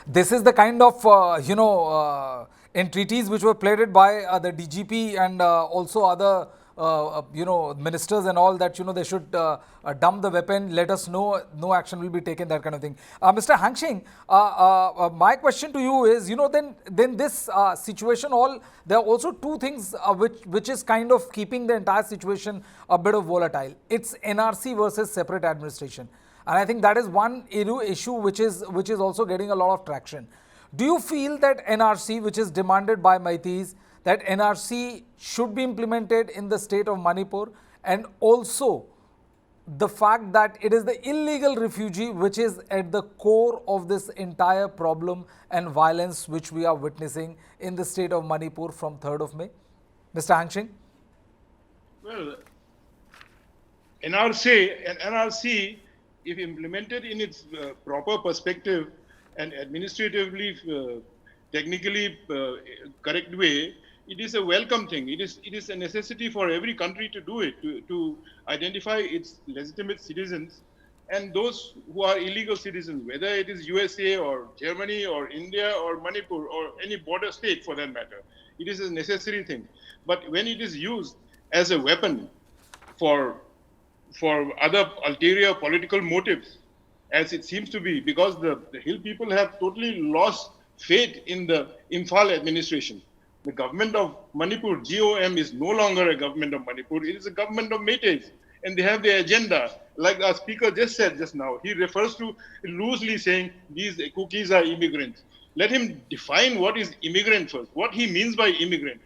This is the kind of, entreaties which were played by the DGP and also other, ministers and all that, they should dump the weapon, let us know, no action will be taken, that kind of thing. Mr. Hangshing, my question to you is, then this situation, there are also two things which is kind of keeping the entire situation a bit of volatile. It's NRC versus separate administration. And I think that is one issue which is also getting a lot of traction. Do you feel that NRC, which is demanded by Meiteis, that NRC should be implemented in the state of Manipur, and also the fact that it is the illegal refugee which is at the core of this entire problem and violence which we are witnessing in the state of Manipur from 3rd of May? Mr. Hangshing? Well, NRC, if implemented in its proper perspective and administratively, technically correct way, it is a welcome thing. It is a necessity for every country to do it, to identify its legitimate citizens and those who are illegal citizens, whether it is USA or Germany or India or Manipur or any border state for that matter. It is a necessary thing. But when it is used as a weapon for other ulterior political motives, as it seems to be, because the Hill people have totally lost faith in the Imphal administration. The government of Manipur, GOM, is no longer a government of Manipur. It is a government of Meiteis. And they have their agenda. Like our speaker just said just now, he refers to loosely saying these Kukis are immigrants. Let him define what is immigrant first, what he means by immigrant.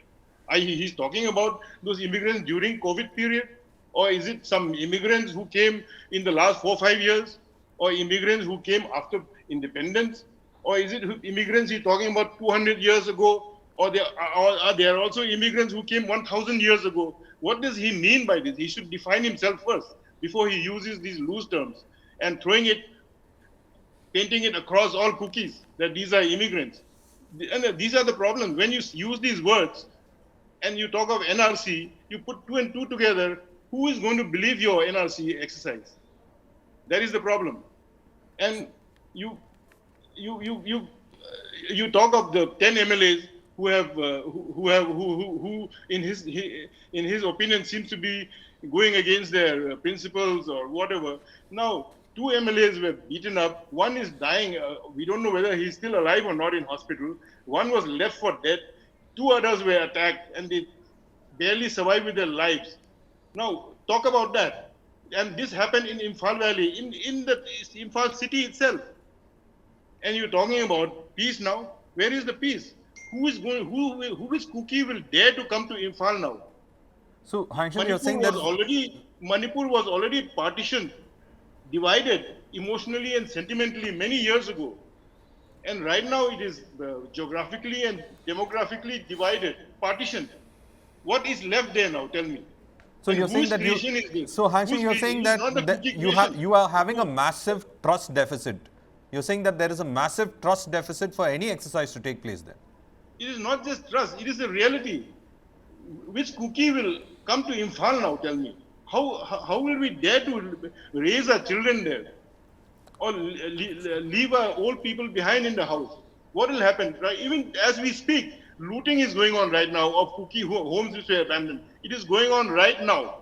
He's talking about those immigrants during COVID period? Or is it some immigrants who came in the last 4 or 5 years? Or immigrants who came after independence? Or is it immigrants he's talking about 200 years ago? Or are there also immigrants who came 1,000 years ago? What does he mean by this? He should define himself first before he uses these loose terms and painting it across all Kukis that these are immigrants. And these are the problems. When you use these words and you talk of NRC, you put 2 and 2 together. Who is going to believe your NRC exercise? That is the problem. And you talk of the 10 MLAs who in his opinion seems to be going against their principles or whatever. Now, 2 MLAs were beaten up. One is dying. We don't know whether he's still alive or not in hospital. One was left for dead. 2 others were attacked and they barely survived with their lives. Now, talk about that. And this happened in Imphal Valley, in the Imphal city itself. And you're talking about peace now. Where is the peace? Who is Kuki will dare to come to Imphal now? So, Hangshing, you're saying that Manipur was already partitioned, divided emotionally and sentimentally many years ago. And right now it is geographically and demographically divided, partitioned. What is left there now? Tell me. So you're saying that Hangshing, you're saying that you are having a massive trust deficit. You're saying that there is a massive trust deficit for any exercise to take place there. It is not just trust, it is a reality. Which Kuki will come to Imphal now, tell me? How will we dare to raise our children there? Or leave our old people behind in the house? What will happen? Right? Even as we speak, looting is going on right now of Kuki homes which were abandoned. It is going on right now.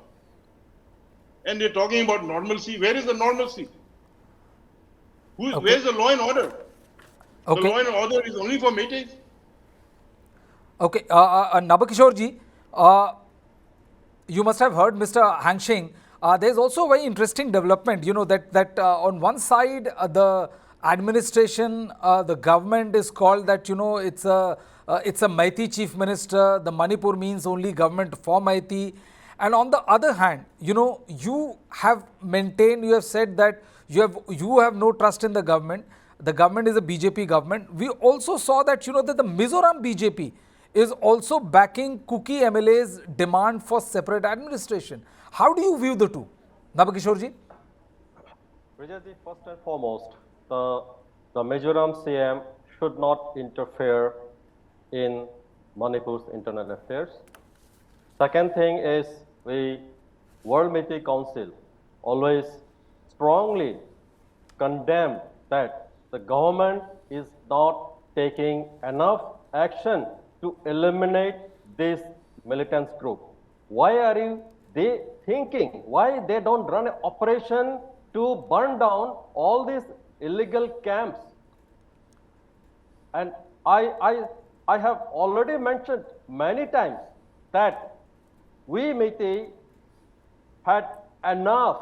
And they're talking about normalcy. Where is the normalcy? Where is the law and order? Okay. The law and order is only for Meiteis. Okay, Nabakishore ji, you must have heard Mr. Hangshing. There is also a very interesting development, that on one side, the administration, the government is called that, it's a Meitei chief minister. The Manipur means only government for Meitei. And on the other hand, you have maintained, you have said that you have no trust in the government. The government is a BJP government. We also saw that, that the Mizoram BJP is also backing Kuki MLA's demand for separate administration. How do you view the two? Nabakishore ji? Brijesh ji, first and foremost, the Mizoram CM should not interfere in Manipur's internal affairs. Second thing is, the World Meitei Council always strongly condemned that the government is not taking enough action to eliminate this militants group. Why are they thinking? Why they don't run an operation to burn down all these illegal camps? And I have already mentioned many times that we Meitei had enough.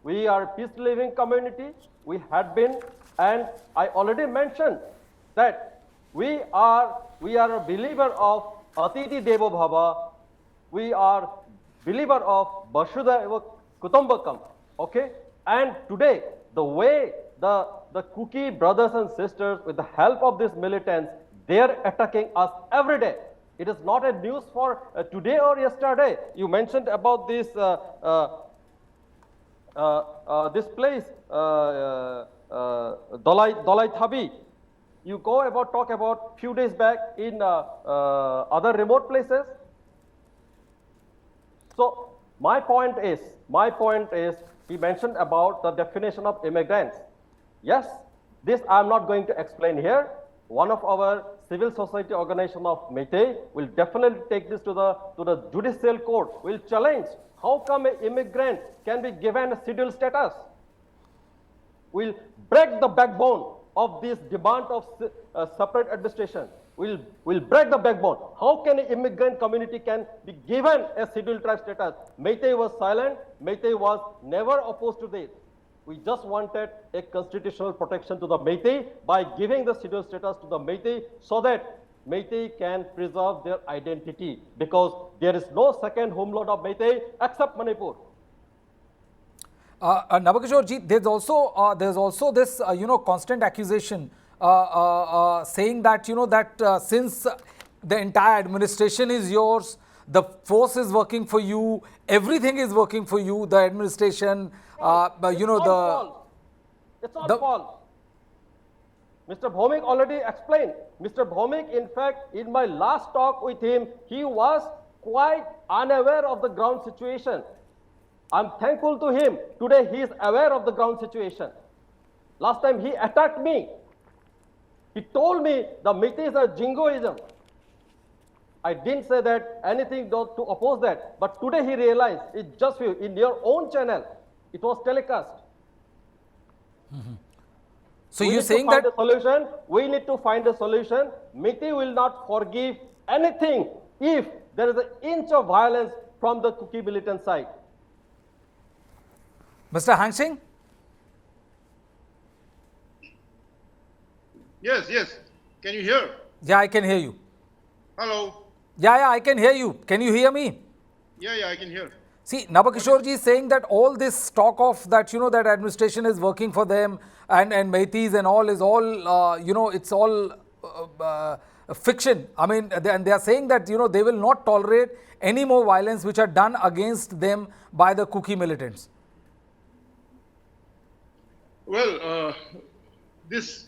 We are a peace living community. We had been, and I already mentioned that we are a believer of Atiti Devo Bhava. We are believer of Vasudhaiva Kutumbakam. Okay, and today the way the Kuki brothers and sisters, with the help of these militants, they are attacking us every day. It is not a news for today or yesterday. You mentioned about this this place, Dalai Thabi. You talk about few days back in other remote places. So my point is, he mentioned about the definition of immigrants. Yes, this I am not going to explain here. One of our civil society organization of Meitei will definitely take this to the judicial court. Will challenge how come an immigrant can be given a scheduled status. Will break the backbone of this demand of separate administration. Will break the backbone. How can an immigrant community can be given a scheduled tribe status? Meitei was silent. Meitei was never opposed to this. We just wanted a constitutional protection to the Meitei by giving the scheduled status to the Meitei so that Meitei can preserve their identity, because there is no second homeland of Meitei except Manipur. Nabakishore ji, there's also this constant accusation saying that that since the entire administration is yours, the force is working for you, everything is working for you, the administration, It's all false. Mr. Bhaumik already explained. Mr. Bhaumik, in fact, in my last talk with him, he was quite unaware of the ground situation. I'm thankful to him. Today he is aware of the ground situation. Last time he attacked me. He told me the Meiteis are jingoism. I didn't say that anything to oppose that. But today he realized, it's just in your own channel, it was telecast. So you're saying that we need to find a solution. Meitei will not forgive anything if there is an inch of violence from the Kuki militant side. Mr. Hangshing? Yes. Can you hear? Yeah, I can hear you. Hello? Yeah, I can hear you. Can you hear me? Yeah, I can hear. See, Nabakishore ji is saying that all this talk of that, that administration is working for them and Meiteis and all is all, it's all fiction. I mean, they are saying that, they will not tolerate any more violence which are done against them by the Kuki militants. Well, this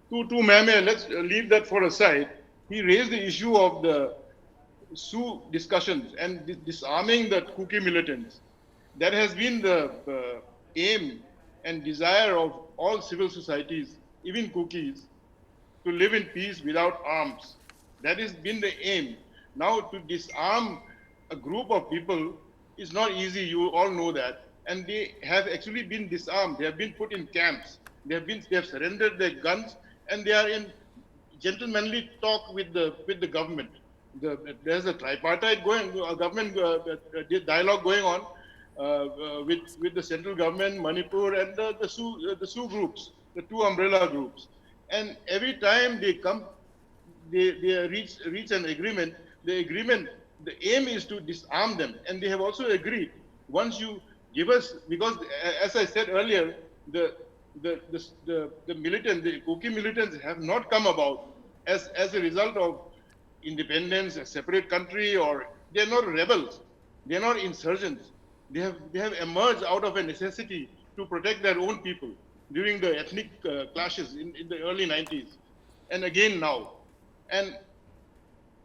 Tutu Mame, let's leave that for a side. He raised the issue of the Sioux discussions and disarming the Kuki militants. That has been the aim and desire of all civil societies, even Kukis, to live in peace without arms. That has been the aim. Now, to disarm a group of people is not easy, you all know that. And they have actually been disarmed. They have been put in camps. They have surrendered their guns, and they are in gentlemanly talk with the government. There's a tripartite government dialogue going on with the central government, Manipur, and the Sioux groups, the two umbrella groups. And every time they come, they reach an agreement. The aim is to disarm them, and they have also agreed. Once you give us, because as I said earlier, the Kuki militants have not come about as a result of independence, a separate country, or they're not rebels, they're not insurgents. They have emerged out of a necessity to protect their own people during the ethnic clashes in the early 90s, and again now. And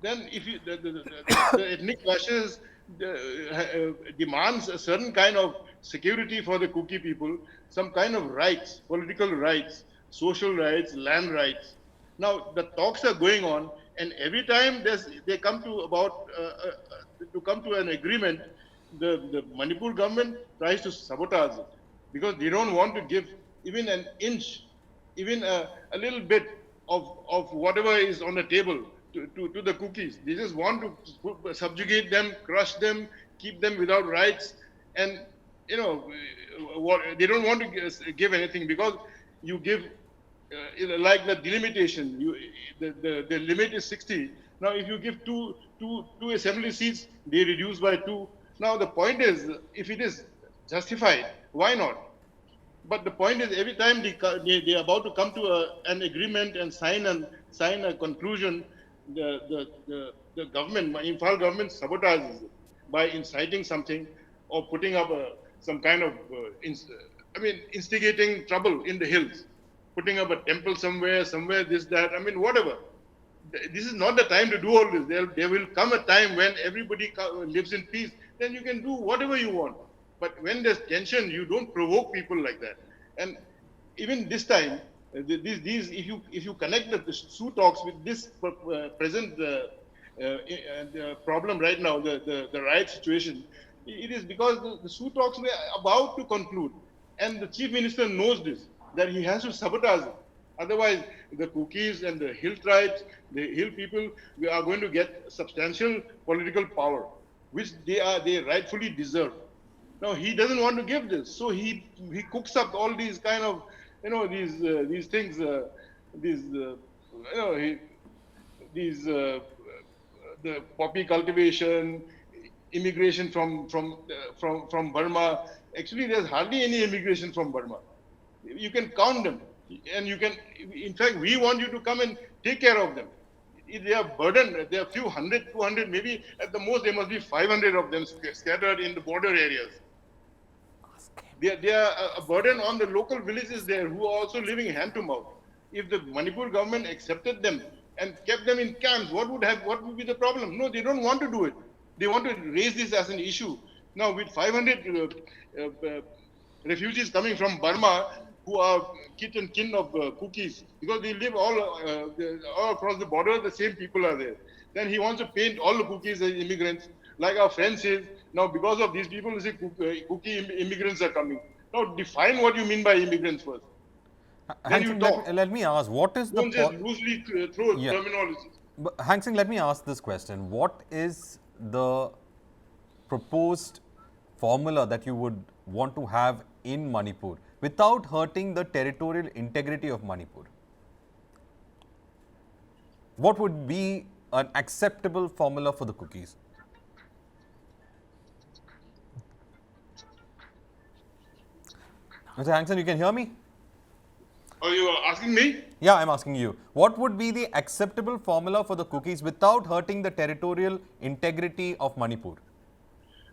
then if the ethnic clashes demands a certain kind of security for the Kuki people, some kind of rights, political rights, social rights, land rights. Now the talks are going on, and every time they come to come to an agreement, the Manipur government tries to sabotage it because they don't want to give even an inch, even a little bit of whatever is on the table to the Kukis. They just want to subjugate them, crush them, keep them without rights, and they don't want to give anything because you give like the delimitation. The limit is 60. Now, if you give two assembly seats, they reduce by 2. Now, the point is, if it is justified, why not? But the point is, every time they are about to come to an agreement and sign a conclusion, the government, Imphal government, sabotages it by inciting something or putting up some kind of, instigating trouble in the hills, putting up a temple somewhere, this, that, whatever. This is not the time to do all this. There will come a time when everybody lives in peace. Then you can do whatever you want. But when there's tension, you don't provoke people like that. And even this time, if you connect the Sioux talks with this present problem right now, the riot situation, it is because the Sioux talks were about to conclude, and the chief minister knows this, that he has to sabotage it. Otherwise, the Kukis and the hill tribes, the hill people, are going to get substantial political power, which they rightfully deserve. Now, he doesn't want to give this, so he cooks up all these kind of, these things, the poppy cultivation, immigration from Burma. Actually, there's hardly any immigration from Burma. You can count them, and you can. In fact, we want you to come and take care of them. They are burdened. There are a few hundred, 200, maybe at the most there must be 500 of them scattered in the border areas. They are a burden on the local villages there who are also living hand to mouth. If the Manipur government accepted them and kept them in camps, what would be the problem? No, they don't want to do it. They want to raise this as an issue. Now, with 500 refugees coming from Burma who are kith and kin of Kukis, because they live all across the border, the same people are there. Then he wants to paint all the Kukis as immigrants, like our friend says. Now, because of these people, Kuki immigrants are coming. Now, define what you mean by immigrants first. Hangshing, let me ask, what is don't just loosely throw terminology. Hangshing, let me ask this question. What is the proposed formula that you would want to have in Manipur without hurting the territorial integrity of Manipur? What would be an acceptable formula for the Kukis? Mr. Hangshing, you can hear me? Are you asking me? Yeah, I'm asking you. What would be the acceptable formula for the Kukis without hurting the territorial integrity of Manipur?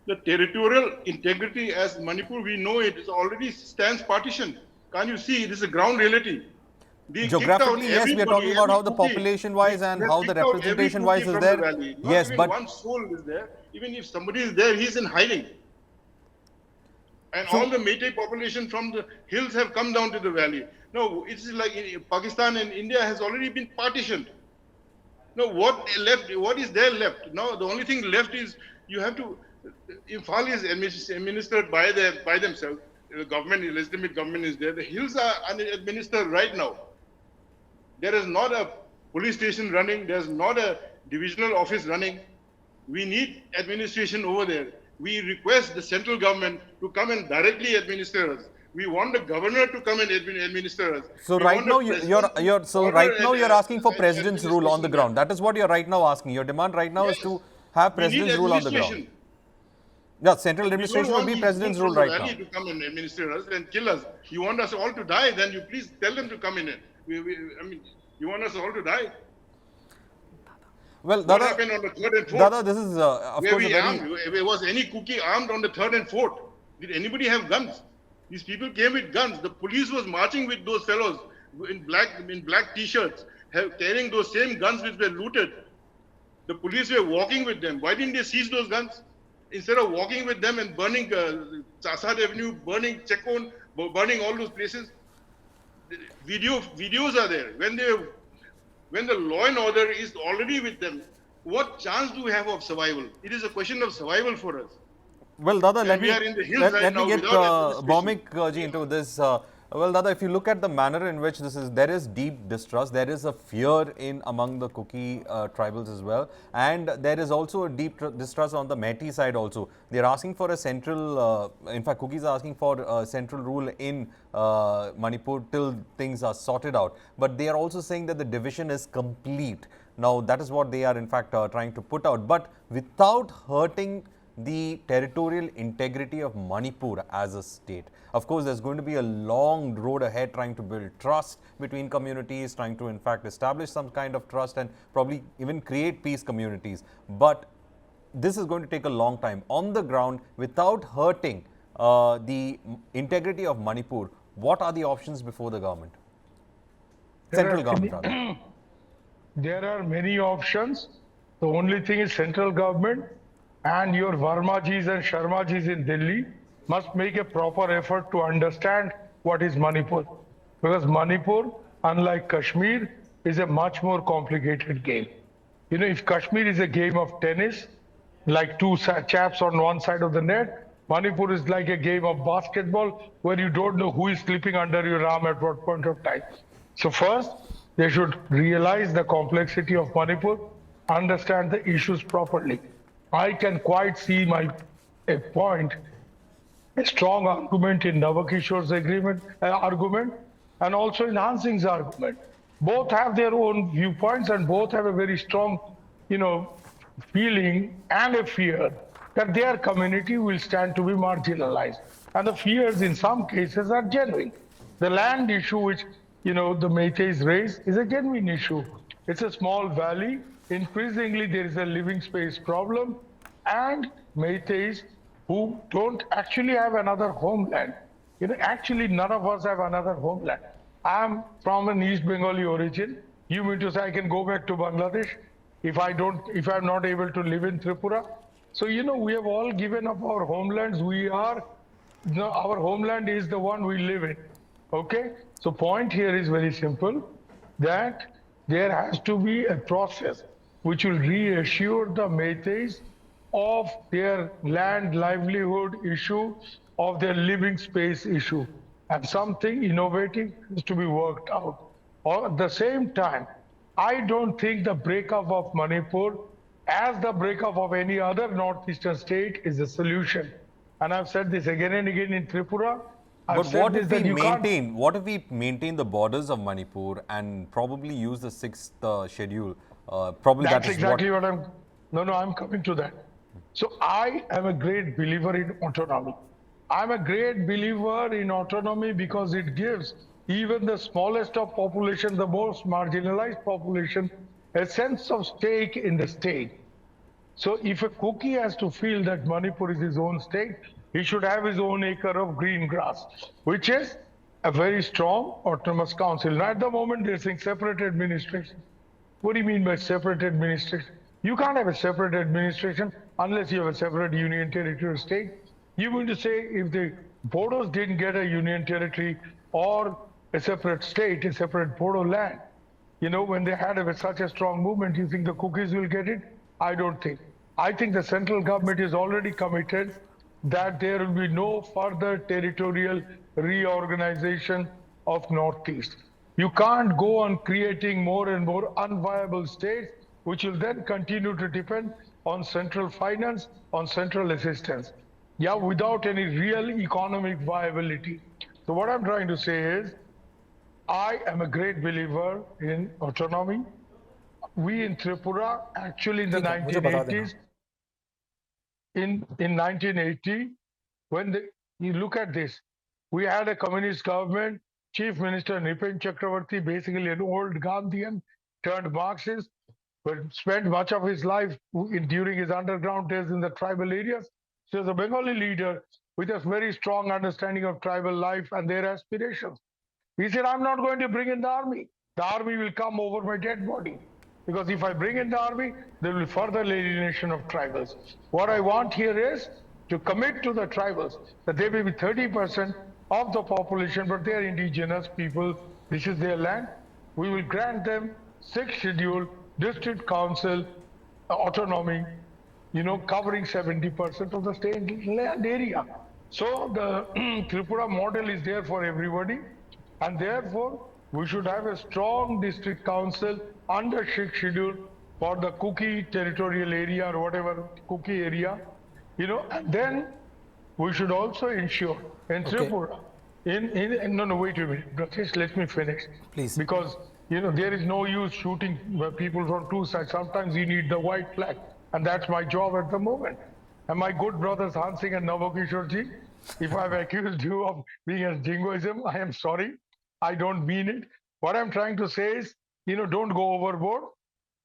The territorial integrity as Manipur, we know it already stands partitioned. Can't you see? It is a ground reality. Geographically, yes, we are talking about how the population-wise and how the representation-wise is there. Yes, but one soul is there. Even if somebody is there, he is in hiding. And all the Meitei population from the hills have come down to the valley. No, it's like Pakistan and India has already been partitioned. No, what is there left? Now, the only thing left is you have to. Imphal is administered by themselves. The government, legitimate government is there. The hills are administered right now. There is not a police station running. There's not a divisional office running. We need administration over there. We request the central government to come and directly administer us. We want the governor to come and administer us. So right now you're asking for president's rule on the ground. That is what you're right now asking. Your demand right now is to have president's rule on the ground. Yeah, central administration will be president's rule right now. To come and administer us and kill us. You want us all to die? Then you please tell them to come in. You want us all to die? Well, what happened on the 3rd and 4th? Dada, this is of course was any Kuki armed on the 3rd and 4th? Did anybody have guns? These people came with guns. The police was marching with those fellows in black t-shirts, carrying those same guns which were looted. The police were walking with them. Why didn't they seize those guns? Instead of walking with them and burning Chasad Avenue, burning Chekon, burning all those places. videos are there. When the law and order is already with them, what chance do we have of survival? It is a question of survival for us. Well, Dada, And we are in the hills right let me now get without administration. Bhaumik ji into this. Well, Dada, if you look at the manner in which this is, there is deep distrust. There is a fear in among the Kuki tribals as well, and there is also a deep distrust on the Meitei side also. They are asking for a central. In fact, Kukis are asking for central rule in Manipur till things are sorted out. But they are also saying that the division is complete. Now, that is what they are in fact trying to put out, but without hurting the territorial integrity of Manipur as a state. Of course, there's going to be a long road ahead trying to build trust between communities, trying to in fact establish some kind of trust and probably even create peace communities. But this is going to take a long time. On the ground, without hurting the integrity of Manipur, what are the options before the government? Central government, rather. There are many options. The only thing is central government and your Varmajis and Sharmajis in Delhi must make a proper effort to understand what is Manipur. Because Manipur, unlike Kashmir, is a much more complicated game. You know, if Kashmir is a game of tennis, like two chaps on one side of the net, Manipur is like a game of basketball where you don't know who is slipping under your arm at what point of time. So first, they should realize the complexity of Manipur, understand the issues properly. I can quite see a strong argument in Nabakishore's argument, and also in Hangshing's argument. Both have their own viewpoints and both have a very strong, feeling and a fear that their community will stand to be marginalized. And the fears in some cases are genuine. The land issue which, the Meiteis raise is a genuine issue. It's a small valley. Increasingly, there is a living space problem, and Meiteis who don't actually have another homeland. Actually, none of us have another homeland. I'm from an East Bengali origin. You mean to say I can go back to Bangladesh if I'm not able to live in Tripura? So, we have all given up our homelands. Our homeland is the one we live in. Okay? So point here is very simple, that there has to be a process which will reassure the Meiteis of their land livelihood issue, of their living space issue, and something innovative is to be worked out. Or at the same time, I don't think the breakup of Manipur, as the breakup of any other northeastern state, is a solution. And I've said this again and again in Tripura. But what if we maintain the borders of Manipur and probably use the 6th schedule? Probably that's exactly what I'm coming to that. So I am a great believer in autonomy. I'm a great believer in autonomy because it gives even the smallest of population, the most marginalized population, a sense of stake in the state. So if a Kuki has to feel that Manipur is his own state, he should have his own acre of green grass, which is a very strong autonomous council. Now at the moment they're saying separate administration. What do you mean by separate administration? You can't have a separate administration unless you have a separate union territory state. You mean to say if the Bodos didn't get a union territory or a separate state, a separate Bodo land, when they had such a strong movement, you think the Kukis will get it? I don't think. I think the central government is already committed that there will be no further territorial reorganization of Northeast. You can't go on creating more and more unviable states, which will then continue to depend on central finance, on central assistance. Yeah, without any real economic viability. So what I'm trying to say is, I am a great believer in autonomy. We in Tripura, actually in the 1980s, in 1980, you look at this, we had a communist government, Chief Minister Nipen Chakravarti, basically an old Gandhian turned Marxist, but spent much of his life during his underground days in the tribal areas. So as a Bengali leader with a very strong understanding of tribal life and their aspirations, he said, I'm not going to bring in the army. The army will come over my dead body. Because if I bring in the army, there will be further alienation of tribals. What I want here is to commit to the tribals that they may be 30% of the population, but they are indigenous people This is their land. We will grant them 6th schedule, district council, autonomy, covering 70% of the state land area. So the Tripura model is there for everybody, and therefore we should have a strong district council under 6th schedule for the Kuki territorial area or whatever Kuki area, and then we should also ensure in Tripura, no, wait a minute, Brijesh, let me finish. Please. Because, there is no use shooting people from two sides. Sometimes you need the white flag, and that's my job at the moment. And my good brothers Hangshing and Nabakishore ji, if I've accused you of being as jingoism, I am sorry. I don't mean it. What I'm trying to say is, don't go overboard.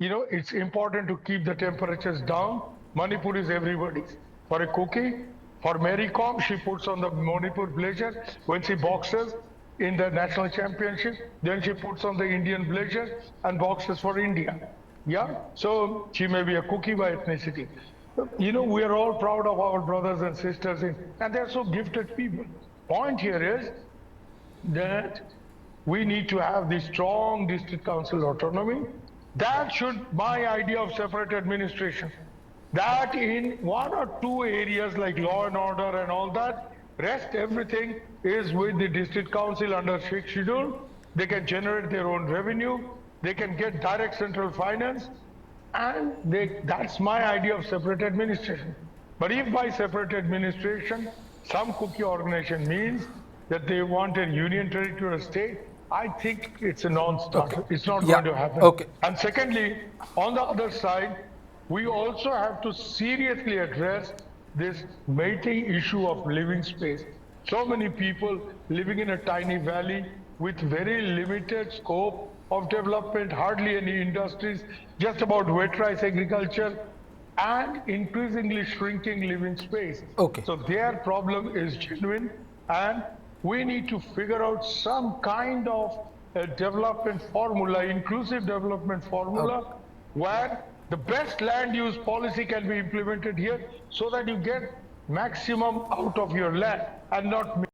It's important to keep the temperatures down. Manipur is everybody's. For a Kuki, for Mary Kom, she puts on the Manipur blazer when she boxes in the national championship. Then she puts on the Indian blazer and boxes for India. Yeah, so she may be a Kuki by ethnicity. We are all proud of our brothers and sisters, and they're so gifted people. Point here is that we need to have the strong district council autonomy. That should, my idea of separate administration, that in 1 or 2 areas like law and order and all that, rest everything is with the district council under 6th schedule. They can generate their own revenue, they can get direct central finance, and that's my idea of separate administration. But if by separate administration, some Kuki organization means that they want a union territory or state, I think it's a non-starter. It's not going to happen. And secondly, on the other side, we also have to seriously address this Meitei issue of living space. So many people living in a tiny valley with very limited scope of development, hardly any industries, just about wet rice agriculture, and increasingly shrinking living space. So their problem is genuine, and we need to figure out some kind of a development formula, inclusive development formula, where the best land use policy can be implemented here so that you get maximum out of your land and not